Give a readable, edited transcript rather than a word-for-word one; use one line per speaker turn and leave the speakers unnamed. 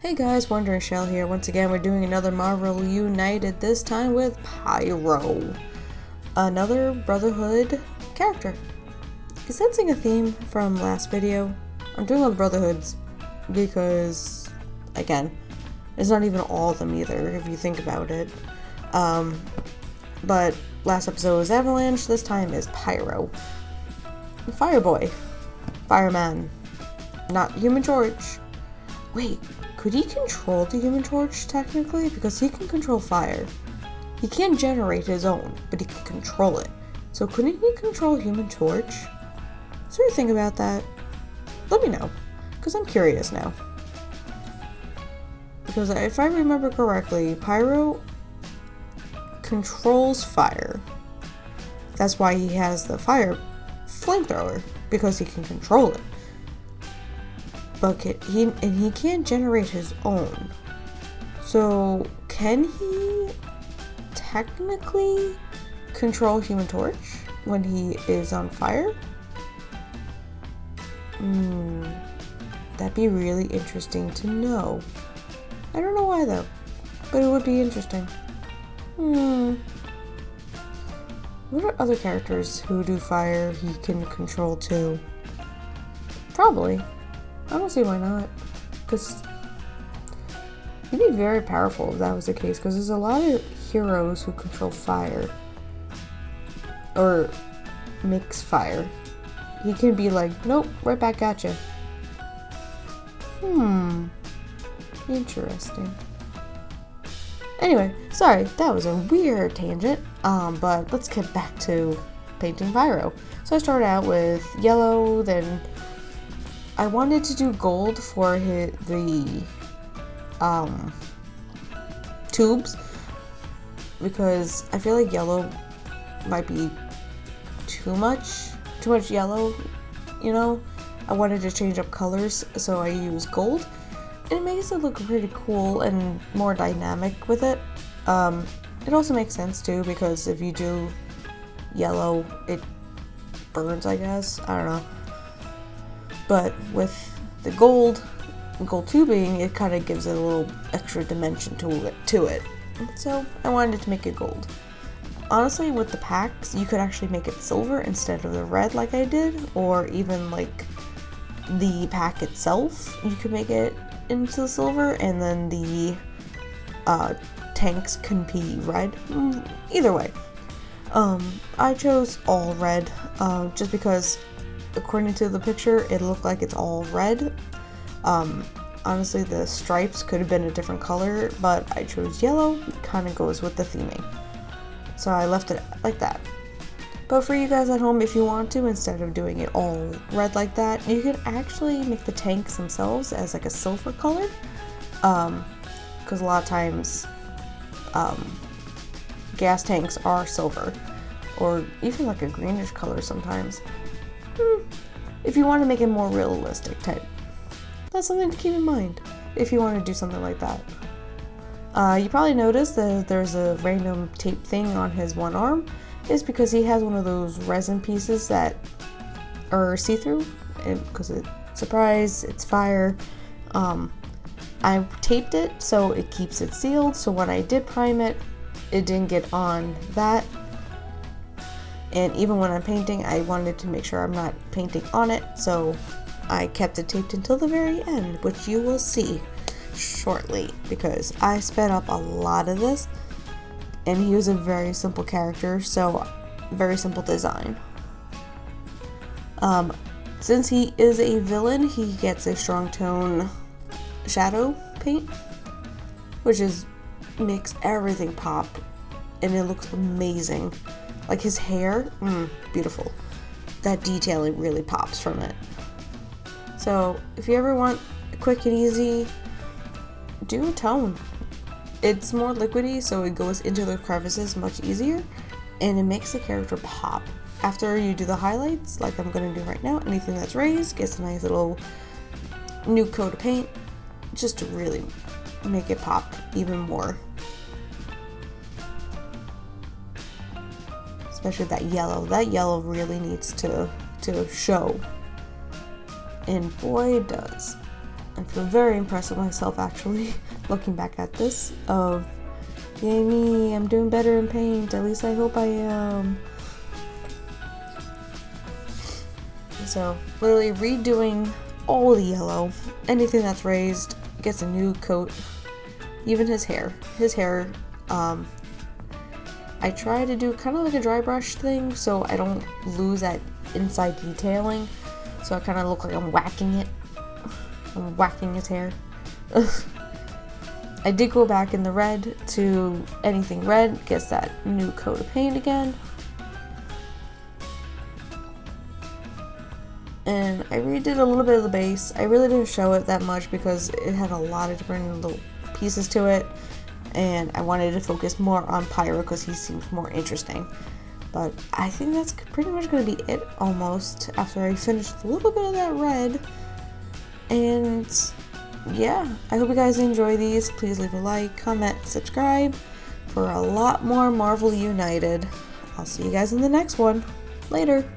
Hey guys, Wondering Shell here. Once again, we're doing another Marvel United, this time with Pyro. Another Brotherhood character. Sensing a theme from last video. I'm doing all the Brotherhoods because, again, it's not even all of them either, if you think about it. But last episode was Avalanche, this time is Pyro. Fireboy. Fireman. Not Human Torch. Wait. Could he control the Human Torch, technically? Because he can control fire. He can't generate his own, but he can control it. So couldn't he control Human Torch? Is there a thing about that? Let me know, because I'm curious now. Because if I remember correctly, Pyro controls fire. That's why he has the fire flamethrower, because he can control it. But he can't generate his own. So can he technically control Human Torch when he is on fire? That'd be really interesting to know. I don't know why though, but it would be interesting. What are other characters who do fire he can control too? Probably. I don't see why not, because he'd be very powerful if that was the case, because there's a lot of heroes who control fire, or mix fire. He can be like, nope, right back at you. Interesting. Anyway, sorry, that was a weird tangent, but let's get back to painting Pyro. So I started out with yellow, then I wanted to do gold for the tubes, because I feel like yellow might be too much yellow, you know? I wanted to change up colors, so I used gold, and it makes it look pretty cool and more dynamic with it. It also makes sense too, because if you do yellow, it burns, I guess. I don't know. But with the gold tubing, it kind of gives it a little extra dimension to it. So I wanted to make it gold. Honestly, with the packs, you could actually make it silver instead of the red like I did, or even like the pack itself, you could make it into silver, and then the tanks can be red. Either way. I chose all red, just because according to the picture, it looked like it's all red. Honestly, the stripes could have been a different color, but I chose yellow. It kind of goes with the theming. So I left it like that. But for you guys at home, if you want to, instead of doing it all red like that, you could actually make the tanks themselves as like a silver color. Because a lot of times, gas tanks are silver, or even like a greenish color sometimes. If you want to make it more realistic type. That's something to keep in mind if you want to do something like that. You probably noticed that there's a random tape thing on his one arm. It's because he has one of those resin pieces that are see-through, because surprise, it's fire. I taped it so it keeps it sealed, so when I did prime it, it didn't get on that. And even when I'm painting, I wanted to make sure I'm not painting on it, so I kept it taped until the very end, which you will see shortly, because I sped up a lot of this, and he was a very simple character, so very simple design. Since he is a villain, he gets a strong tone shadow paint, which makes everything pop, and it looks amazing. Like his hair, beautiful. That detailing really pops from it. So if you ever want quick and easy, do a tone. It's more liquidy, so it goes into the crevices much easier, and it makes the character pop. After you do the highlights, like I'm going to do right now, anything that's raised gets a nice little new coat of paint, just to really make it pop even more. Especially that yellow. That yellow really needs to show. And boy, it does. I feel very impressed with myself actually, looking back at this, of yay me, I'm doing better in paint, at least I hope I am. So literally redoing all the yellow, anything that's raised gets a new coat, even his hair. I try to do kind of like a dry brush thing so I don't lose that inside detailing, so I kind of look like I'm whacking it. I'm whacking his hair. I did go back in the red to anything red, gets that new coat of paint again. And I redid a little bit of the base. I really didn't show it that much because it had a lot of different little pieces to it, and I wanted to focus more on Pyro because he seems more interesting. But I think that's pretty much going to be it almost after I finished a little bit of that red. And yeah, I hope you guys enjoy these. Please leave a like, comment, subscribe for a lot more Marvel United. I'll see you guys in the next one. Later.